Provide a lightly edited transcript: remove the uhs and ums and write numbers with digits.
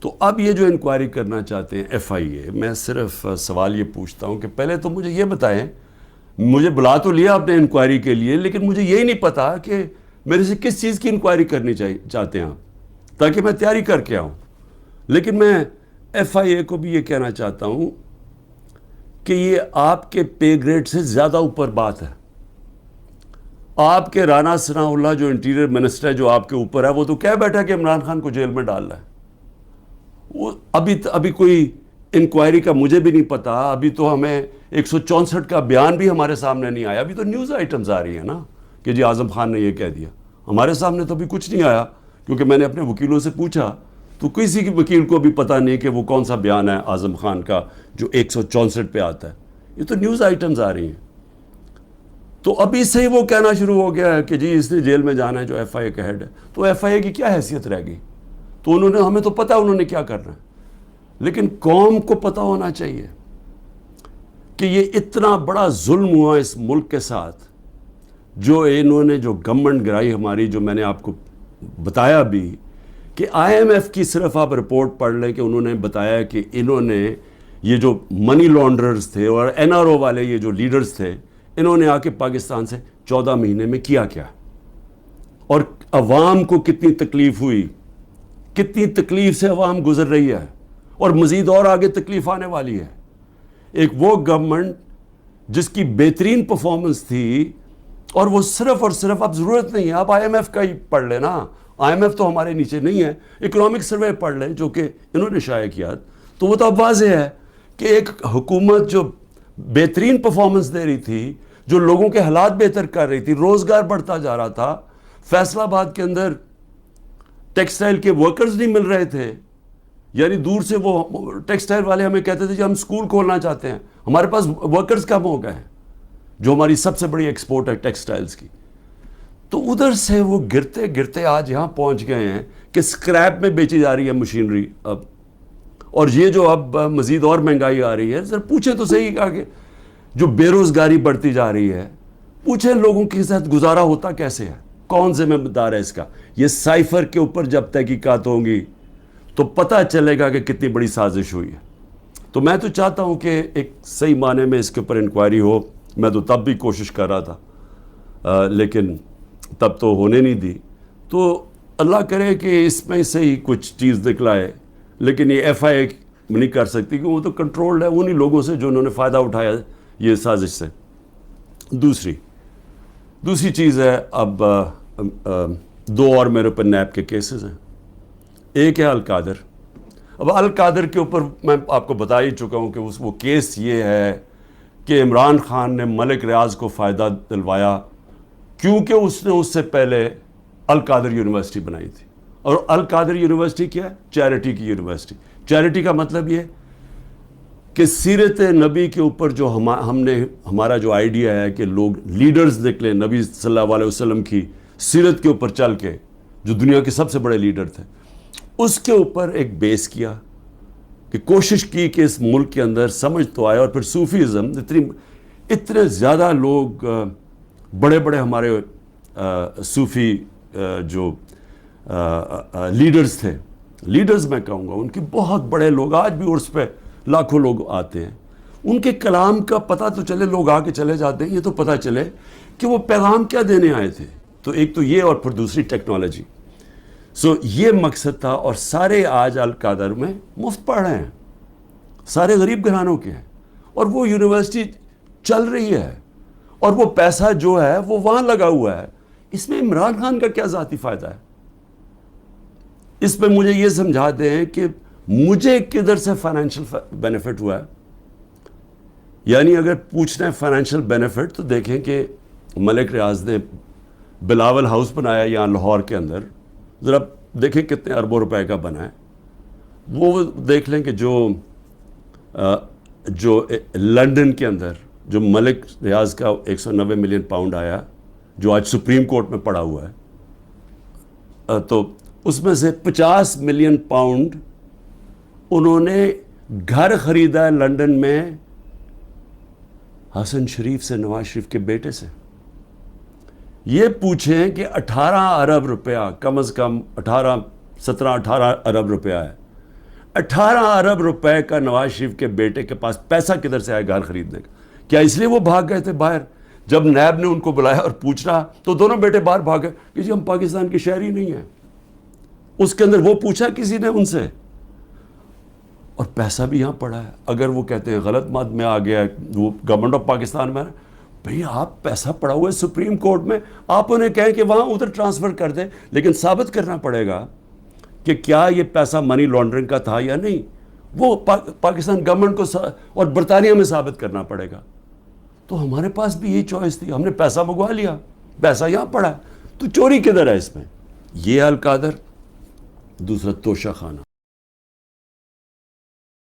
تو اب یہ جو انکوائری کرنا چاہتے ہیں ایف آئی اے، میں صرف سوال یہ پوچھتا ہوں کہ پہلے تو مجھے یہ بتائیں، مجھے بلا تو لیا آپ نے انکوائری کے لیے، لیکن مجھے یہی نہیں پتا کہ میرے سے کس چیز کی انکوائری کرنی چاہتے ہیں آپ، تاکہ میں تیاری کر کے آؤں۔ لیکن میں ایف آئی اے کو بھی یہ کہنا چاہتا ہوں کہ یہ آپ کے پے گریڈ سے زیادہ اوپر بات ہے۔ آپ کے رانا ثناء اللہ جو انٹیریئر منسٹر ہے، جو آپ کے اوپر ہے، وہ تو کہہ بیٹھا کہ عمران خان کو جیل میں ڈالنا ہے۔ وہ ابھی کوئی انکوائری کا مجھے بھی نہیں پتا، ابھی تو ہمیں 164 کا بیان بھی ہمارے سامنے نہیں آیا، ابھی تو نیوز آئٹمز آ رہی ہیں نا کہ جی اعظم خان نے یہ کہہ دیا، ہمارے سامنے تو ابھی کچھ نہیں آیا، کیونکہ میں نے اپنے وکیلوں سے پوچھا تو کسی کی وکیل کو بھی پتہ نہیں کہ وہ کون سا بیان ہے اعظم خان کا جو 164 پہ آتا ہے، یہ تو نیوز آئٹمز آ رہی ہیں۔ تو ابھی سے ہی وہ کہنا شروع ہو گیا ہے کہ جی اس نے جیل میں جانا ہے جو ایف آئی اے کا ہیڈ ہے، تو ایف آئی اے کی کیا حیثیت رہ گئی؟ تو ہمیں تو پتہ انہوں نے کیا کرنا ہے، لیکن قوم کو پتہ ہونا چاہیے کہ یہ اتنا بڑا ظلم ہوا اس ملک کے ساتھ، جو انہوں نے جو گورنمنٹ گرائی ہماری، جو میں نے آپ کو بتایا بھی کہ آئی ایم ایف کی صرف آپ رپورٹ پڑھ لیں کہ انہوں نے بتایا کہ انہوں نے یہ جو منی لانڈررز تھے اور این آر او والے یہ جو لیڈرز تھے، انہوں نے آ کے پاکستان سے 14 مہینے میں کیا اور عوام کو کتنی تکلیف ہوئی، کتنی تکلیف سے عوام گزر رہی ہے، اور مزید اور آگے تکلیف آنے والی ہے۔ ایک وہ گورنمنٹ جس کی بہترین پرفارمنس تھی، اور وہ صرف اور صرف، اب ضرورت نہیں ہے، آپ آئی ایم ایف کا ہی پڑھ لیں نا، آئی ایم ایف تو ہمارے نیچے نہیں ہے، اکنامک سروے پڑھ لیں جو کہ انہوں نے شائع کیا، تو وہ تو اب واضح ہے کہ ایک حکومت جو بہترین پرفارمنس دے رہی تھی، جو لوگوں کے حالات بہتر کر رہی تھی، روزگار بڑھتا جا رہا تھا، فیصل آباد کے اندر ٹیکسٹائل کے ورکرز نہیں مل رہے تھے، یعنی دور سے وہ ٹیکسٹائل والے ہمیں کہتے تھے کہ ہم سکول کھولنا چاہتے ہیں، ہمارے پاس ورکرز کم ہو گئے ہیں، جو ہماری سب سے بڑی ایکسپورٹ ہے ٹیکسٹائلز کی۔ تو ادھر سے وہ گرتے گرتے آج یہاں پہنچ گئے ہیں کہ سکریپ میں بیچی جا رہی ہے مشینری اب، اور یہ جو اب مزید اور مہنگائی آ رہی ہے، ذرا پوچھیں تو صحیح کہ جو بے روزگاری بڑھتی جا رہی ہے، پوچھیں لوگوں کے ساتھ گزارا ہوتا کیسے ہے، کون ذمہ دار ہے اس کا؟ یہ سائفر کے اوپر جب تحقیقات ہوں گی تو پتہ چلے گا کہ کتنی بڑی سازش ہوئی ہے۔ تو میں تو چاہتا ہوں کہ ایک صحیح معنی میں اس کے اوپر انکوائری ہو، میں تو تب بھی کوشش کر رہا تھا، لیکن تب تو ہونے نہیں دی، تو اللہ کرے کہ اس میں سے ہی کچھ چیز نکلائے، لیکن یہ ایف آئی اے نہیں کر سکتی کہ وہ تو کنٹرولڈ ہے انہی لوگوں سے جو انہوں نے فائدہ اٹھایا یہ سازش سے۔ دوسری چیز ہے، اب دو اور میرے اوپر نیب کے کیسز ہیں، ایک ہے القادر۔ اب القادر کے اوپر میں آپ کو بتا ہی چکا ہوں کہ وہ کیس یہ ہے کہ عمران خان نے ملک ریاض کو فائدہ دلوایا کیونکہ اس نے اس سے پہلے القادر یونیورسٹی بنائی تھی، اور القادر یونیورسٹی کیا ہے؟ چیریٹی کی یونیورسٹی۔ چیریٹی کا مطلب یہ کہ سیرت نبی کے اوپر جو ہمارا جو آئیڈیا ہے کہ لوگ لیڈرز نکلیں نبی صلی اللہ علیہ وسلم کی سیرت کے اوپر چل کے، جو دنیا کے سب سے بڑے لیڈر تھے، اس کے اوپر ایک بیس کیا کہ کوشش کی کہ اس ملک کے اندر سمجھ تو آئے، اور پھر صوفیزم، اتنے زیادہ لوگ بڑے بڑے ہمارے صوفی جو لیڈرز تھے، لیڈرز میں کہوں گا، ان کے بہت بڑے لوگ آج بھی عرس پہ لاکھوں لوگ آتے ہیں، ان کے کلام کا پتہ تو چلے، لوگ آ کے چلے جاتے ہیں، یہ تو پتہ چلے کہ وہ پیغام کیا دینے آئے تھے۔ تو ایک تو یہ، اور پھر دوسری ٹیکنالوجی۔ یہ مقصد تھا، اور سارے آج القادر میں مفت پڑھ رہے ہیں، سارے غریب گھرانوں کے ہیں، اور وہ یونیورسٹی چل رہی ہے، اور وہ پیسہ جو ہے وہ وہاں لگا ہوا ہے۔ اس میں عمران خان کا کیا ذاتی فائدہ ہے؟ اس میں مجھے یہ سمجھا دیں کہ مجھے کدھر سے فائنینشیل بینیفٹ ہوا ہے؟ یعنی اگر پوچھنا ہے فائنینشیل بینیفٹ، تو دیکھیں کہ ملک ریاض نے بلاول ہاؤس بنایا یہاں لاہور کے اندر، ذرا دیکھیں کتنے اربوں روپے کا بنا ہے۔ وہ دیکھ لیں کہ جو لنڈن کے اندر جو ملک ریاض کا 190 ملین پاؤنڈ آیا، جو آج سپریم کورٹ میں پڑا ہوا ہے، تو اس میں سے 50 ملین پاؤنڈ انہوں نے گھر خریدا ہے لنڈن میں حسن شریف سے، نواز شریف کے بیٹے سے۔ یہ پوچھیں کہ 18 ارب روپیہ، کم از کم 17-18 ارب روپیہ ہے 18 ارب روپے کا نواز شریف کے بیٹے کے پاس پیسہ کدھر سے آیا گھر خریدنے کا؟ کیا اس لیے وہ بھاگ گئے تھے باہر؟ جب نیب نے ان کو بلایا اور پوچھنا تو دونوں بیٹے باہر بھاگ گئے کہ جی ہم پاکستان کے شہری نہیں ہیں. اس کے اندر وہ پوچھا کسی نے ان سے؟ اور پیسہ بھی یہاں پڑا ہے. اگر وہ کہتے ہیں غلط مت میں آ گیا وہ گورنمنٹ آف پاکستان میں، بھئی آپ پیسہ پڑا ہوا ہے سپریم کورٹ میں، آپ انہیں کہیں کہ وہاں ادھر ٹرانسفر کر دیں، لیکن ثابت کرنا پڑے گا کہ کیا یہ پیسہ منی لانڈرنگ کا تھا یا نہیں. وہ پاکستان گورنمنٹ کو اور برطانیہ میں ثابت کرنا پڑے گا. تو ہمارے پاس بھی یہی چوائس تھی، ہم نے پیسہ منگوا لیا، پیسہ یہاں پڑا ہے، تو چوری کدھر ہے اس میں؟ یہ القادر، دوسرا توشہ خانہ.